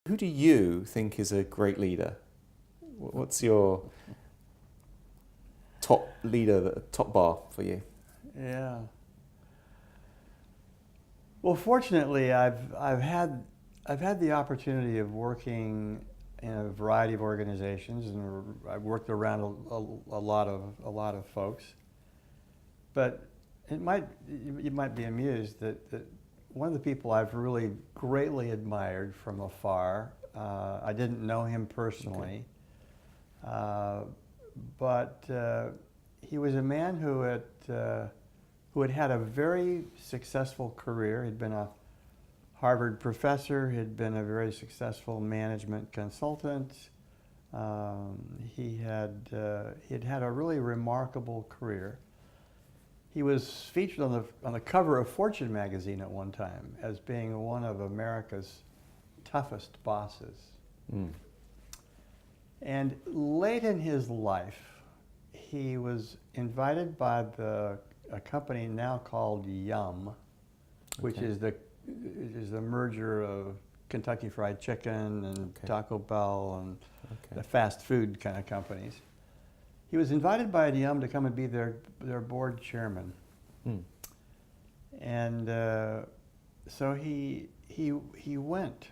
Who do you think is a great leader? What's your top leader, top bar for you? Yeah. Well, fortunately, I've had the opportunity of working in a variety of organizations, and I've worked around a lot of folks. But you might be amused that one of the people I've really greatly admired from afar. I didn't know him personally, but he was a man who had had a very successful career. He'd been a Harvard professor. He'd been a very successful management consultant. He'd had a really remarkable career. He was featured on the cover of Fortune magazine at one time as being one of America's toughest bosses. Mm. And late in his life, he was invited by a company now called Yum, which is the merger of Kentucky Fried Chicken and Taco Bell and the fast food kind of companies. He was invited by Yum to come and be their board chairman. Hmm. And so he went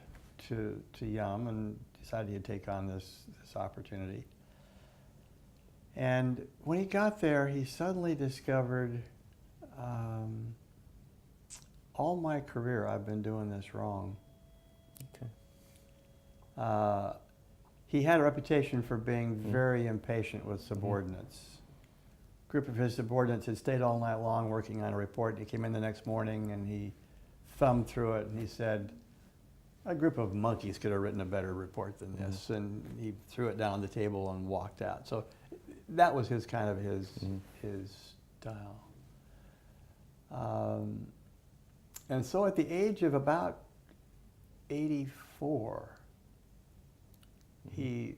to Yum and decided he'd take on this opportunity. And when he got there, he suddenly discovered, all my career I've been doing this wrong. Okay. He had a reputation for being very impatient with subordinates. A group of his subordinates had stayed all night long working on a report. He came in the next morning and he thumbed through it and he said, "A group of monkeys could have written a better report than this." And he threw it down on the table and walked out. So that was his kind of his style. And so at the age of about 84, he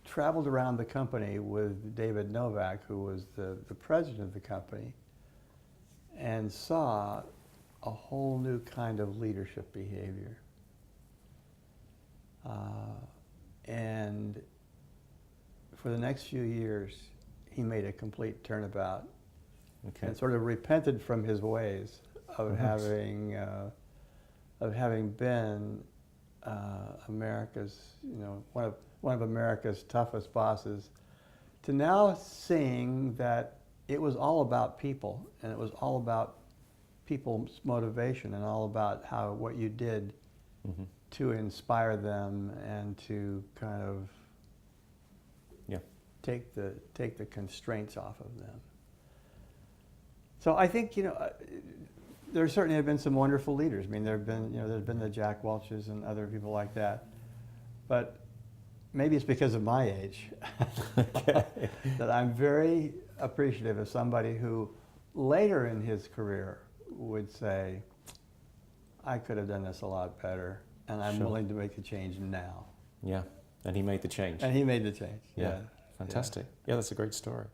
traveled around the company with David Novak, who was the president of the company, and saw a whole new kind of leadership behavior. And for the next few years, he made a complete turnabout and sort of repented from his ways of having been America's, one of America's toughest bosses, to now seeing that it was all about people, and it was all about people's motivation, and all about what you did to inspire them and to kind of take the constraints off of them. So I think there certainly have been some wonderful leaders. I mean, there's been the Jack Welches and other people like that, but maybe it's because of my age that I'm very appreciative of somebody who later in his career would say, "I could have done this a lot better, and I'm willing to make the change now." Yeah, and he made the change. And he made the change. Yeah. Fantastic. Yeah, that's a great story.